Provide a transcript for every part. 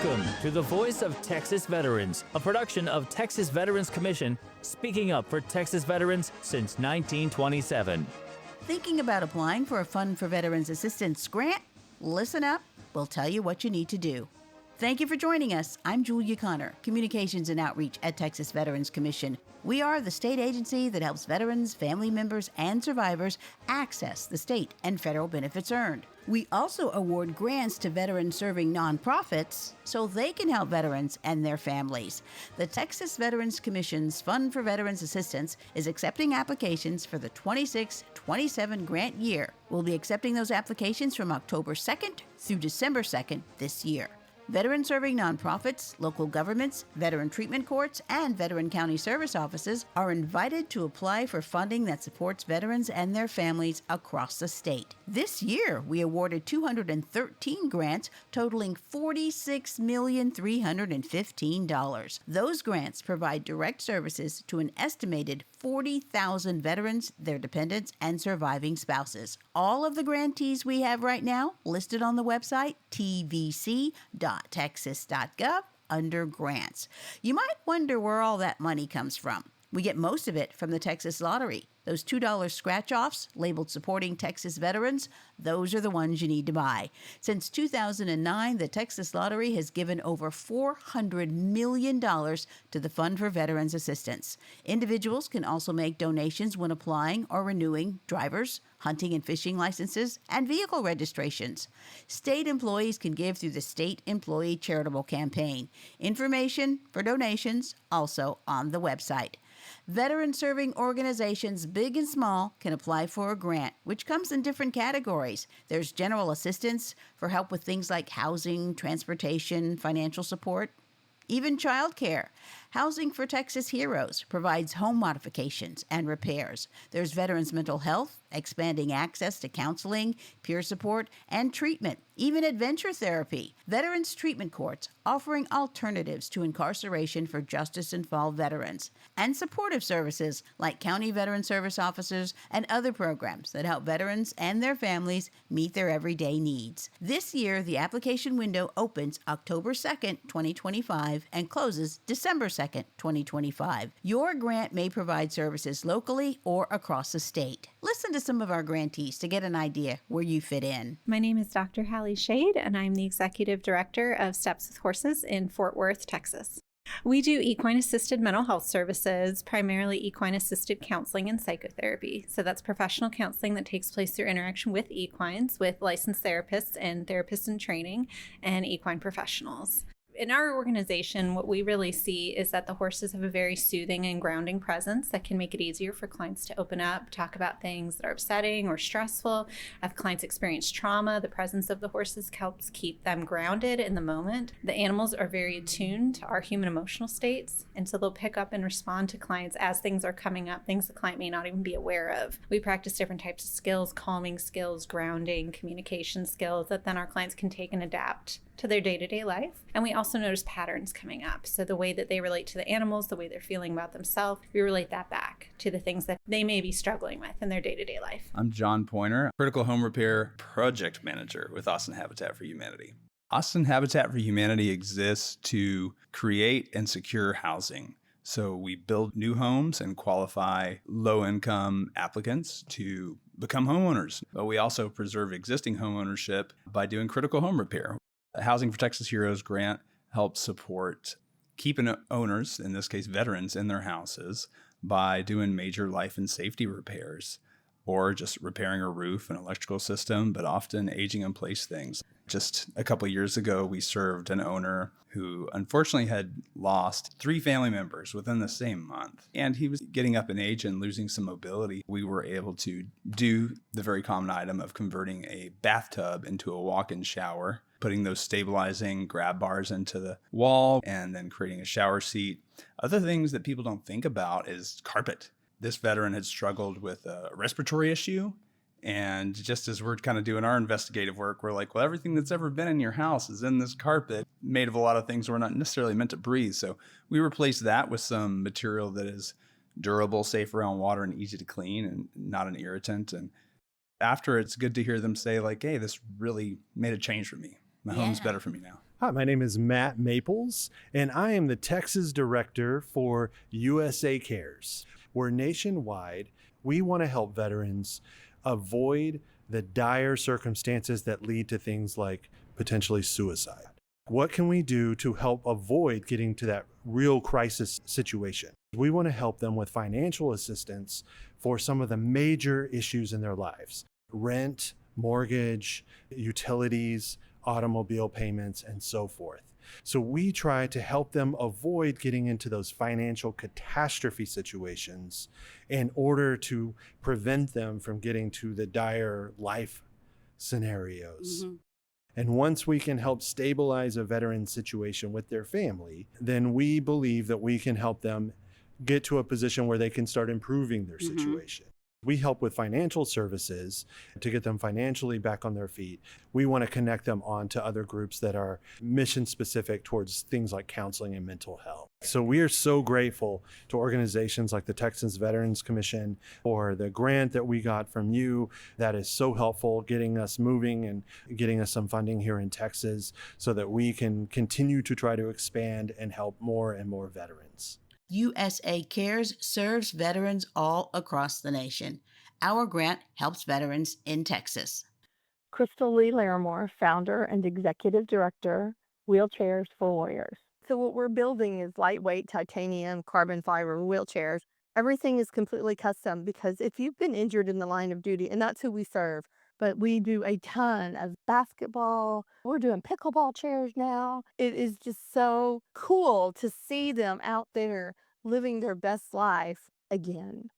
Welcome to the Voice of Texas Veterans, a production of Texas Veterans Commission, speaking up for Texas veterans since 1927. Thinking about applying for a Fund for Veterans Assistance grant? Listen up. We'll tell you what you need to do. Thank you for joining us. I'm Julia Connor, Communications and Outreach at Texas Veterans Commission. We are the state agency that helps veterans, family members, and survivors access the state and federal benefits earned. We also award grants to veteran-serving nonprofits so they can help veterans and their families. The Texas Veterans Commission's Fund for Veterans Assistance is accepting applications for the 26-27 grant year. We'll be accepting those applications from October 2nd through December 2nd this year. Veteran-serving nonprofits, local governments, veteran treatment courts, and veteran county service offices are invited to apply for funding that supports veterans and their families across the state. This year, we awarded 213 grants totaling $46,315,000. Those grants provide direct services to an estimated 40,000 veterans, their dependents, and surviving spouses. All of the grantees we have right now listed on the website tvc.texas.gov under grants. You might wonder where all that money comes from. We get most of it from the Texas Lottery. Those $2 scratch-offs labeled supporting Texas veterans, those are the ones you need to buy. Since 2009, the Texas Lottery has given over $400 million to the Fund for Veterans Assistance. Individuals can also make donations when applying or renewing driver's, hunting and fishing licenses, and vehicle registrations. State employees can give through the State Employee Charitable Campaign. Information for donations also on the website. Veteran-serving organizations, big and small, can apply for a grant, which comes in different categories. There's general assistance for help with things like housing, transportation, financial support, even child care. Housing for Texas Heroes provides home modifications and repairs. There's veterans' mental health, expanding access to counseling, peer support, and treatment, even adventure therapy. Veterans Treatment Courts offering alternatives to incarceration for justice-involved veterans, and supportive services like county veteran service officers and other programs that help veterans and their families meet their everyday needs. This year, the application window opens October 2nd, 2025, and closes December 2nd, 2025. Your grant may provide services locally or across the state. Listen to some of our grantees to get an idea where you fit in. My name is Dr. Hallie Shade, and I'm the Executive Director of Steps with Horses in Fort Worth, Texas. We do equine-assisted mental health services, primarily equine-assisted counseling and psychotherapy. So that's professional counseling that takes place through interaction with equines, with licensed therapists and therapists in training, and equine professionals. In our organization, what we really see is that the horses have a very soothing and grounding presence that can make it easier for clients to open up, talk about things that are upsetting or stressful. If clients experience trauma, the presence of the horses helps keep them grounded in the moment. The animals are very attuned to our human emotional states, and so they'll pick up and respond to clients as things are coming up, things the client may not even be aware of. We practice different types of skills, calming skills, grounding, communication skills that then our clients can take and adapt to their day-to-day life. And we also notice patterns coming up. So the way that they relate to the animals, the way they're feeling about themselves, we relate that back to the things that they may be struggling with in their day-to-day life. I'm John Pointer, Critical Home Repair Project Manager with Austin Habitat for Humanity. Austin Habitat for Humanity exists to create and secure housing. So we build new homes and qualify low-income applicants to become homeowners. But we also preserve existing homeownership by doing critical home repair. The Housing for Texas Heroes grant helps support keeping owners, in this case veterans, in their houses by doing major life and safety repairs or just repairing a roof and electrical system, but often aging in place things. Just a couple of years ago, we served an owner who unfortunately had lost 3 family members within the same month. And he was getting up in age and losing some mobility. We were able to do the very common item of converting a bathtub into a walk-in shower, putting those stabilizing grab bars into the wall, and then creating a shower seat. Other things that people don't think about is carpet. This veteran had struggled with a respiratory issue. And just as we're kind of doing our investigative work, we're like, well, everything that's ever been in your house is in this carpet, made of a lot of things we're not necessarily meant to breathe. So we replaced that with some material that is durable, safe around water, and easy to clean, and not an irritant. And after, it's good to hear them say like, hey, this really made a change for me. My home's better for me now. Hi, my name is Matt Maples, and I am the Texas Director for USA Cares. We're nationwide. We want to help veterans avoid the dire circumstances that lead to things like potentially suicide. What can we do to help avoid getting to that real crisis situation? We want to help them with financial assistance for some of the major issues in their lives: rent, mortgage, utilities, automobile payments, and so forth. So we try to help them avoid getting into those financial catastrophe situations in order to prevent them from getting to the dire life scenarios. Mm-hmm. And once we can help stabilize a veteran situation with their family, then we believe that we can help them get to a position where they can start improving their situation. We help with financial services to get them financially back on their feet. We want to connect them on to other groups that are mission specific towards things like counseling and mental health. So we are so grateful to organizations like the Texas Veterans Commission for the grant that we got from you that is so helpful getting us moving and getting us some funding here in Texas so that we can continue to try to expand and help more and more veterans. USA Cares serves veterans all across the nation. Our grant helps veterans in Texas. Crystal Lee Larimore, founder and executive director, Wheelchairs for Warriors. So what we're building is lightweight titanium carbon fiber wheelchairs. Everything is completely custom because if you've been injured in the line of duty, and that's who we serve, but we do a ton of basketball. We're doing pickleball chairs now. It is just so cool to see them out there living their best life again.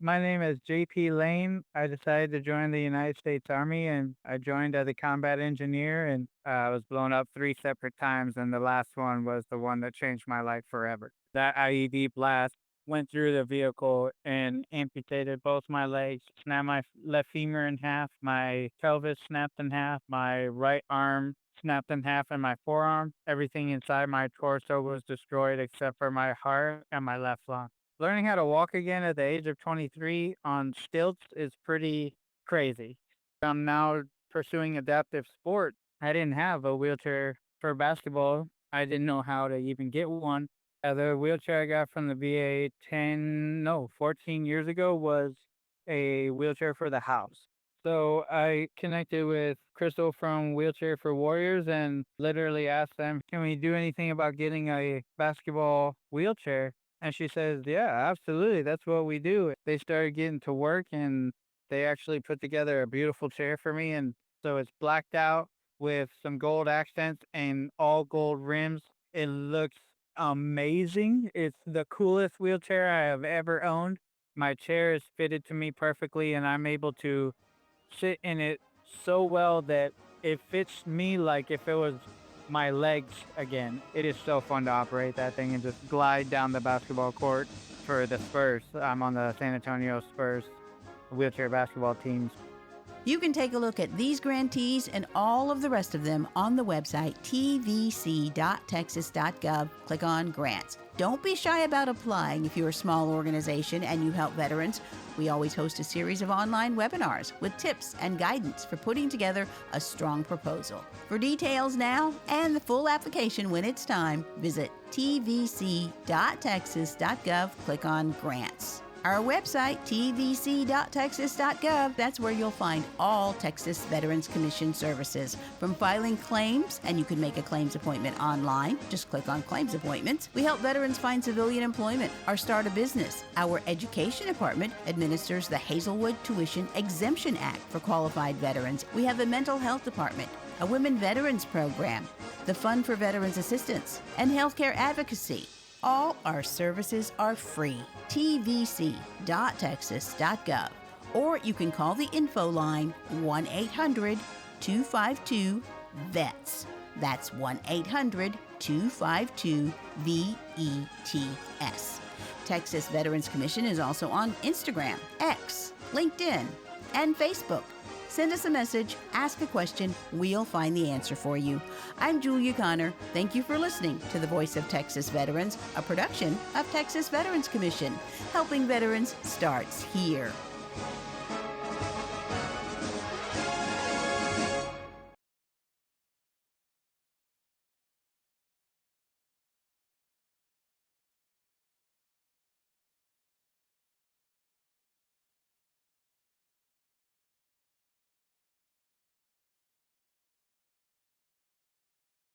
My name is JP Lane. I decided to join the United States Army, and I joined as a combat engineer, and I was blown up 3 separate times, and the last one was the one that changed my life forever. That IED blast went through the vehicle and amputated both my legs, snapped my left femur in half, my pelvis snapped in half, my right arm snapped in half, and my forearm. Everything inside my torso was destroyed except for my heart and my left lung. Learning how to walk again at the age of 23 on stilts is pretty crazy. I'm now pursuing adaptive sport. I didn't have a wheelchair for basketball. I didn't know how to even get one. The wheelchair I got from the VA 14 years ago was a wheelchair for the house. So I connected with Crystal from Wheelchair for Warriors and literally asked them, can we do anything about getting a basketball wheelchair? And she says, yeah, absolutely. That's what we do. They started getting to work and they actually put together a beautiful chair for me. And so it's blacked out with some gold accents and all gold rims. It looks amazing. It's the coolest wheelchair I have ever owned. My chair is fitted to me perfectly and I'm able to sit in it so well that it fits me like if it was my legs again. It is so fun to operate that thing and just glide down the basketball court for the Spurs. I'm on the San Antonio Spurs wheelchair basketball teams. You can take a look at these grantees and all of the rest of them on the website tvc.texas.gov. Click on grants. Don't be shy about applying if you're a small organization and you help veterans. We always host a series of online webinars with tips and guidance for putting together a strong proposal. For details now and the full application when it's time, visit tvc.texas.gov. Click on grants. Our website, tvc.texas.gov, that's where you'll find all Texas Veterans Commission services. From filing claims, and you can make a claims appointment online. Just click on Claims Appointments. We help veterans find civilian employment or start a business. Our Education Department administers the Hazelwood Tuition Exemption Act for qualified veterans. We have a Mental Health Department, a Women Veterans Program, the Fund for Veterans Assistance, and Healthcare Advocacy. All our services are free. tvc.texas.gov. Or you can call the info line 1-800-252-VETS. That's 1-800-252-VETS. Texas Veterans Commission is also on Instagram, X, LinkedIn, and Facebook. Send us a message, ask a question, we'll find the answer for you. I'm Julia Connor. Thank you for listening to The Voice of Texas Veterans, a production of Texas Veterans Commission. Helping veterans starts here.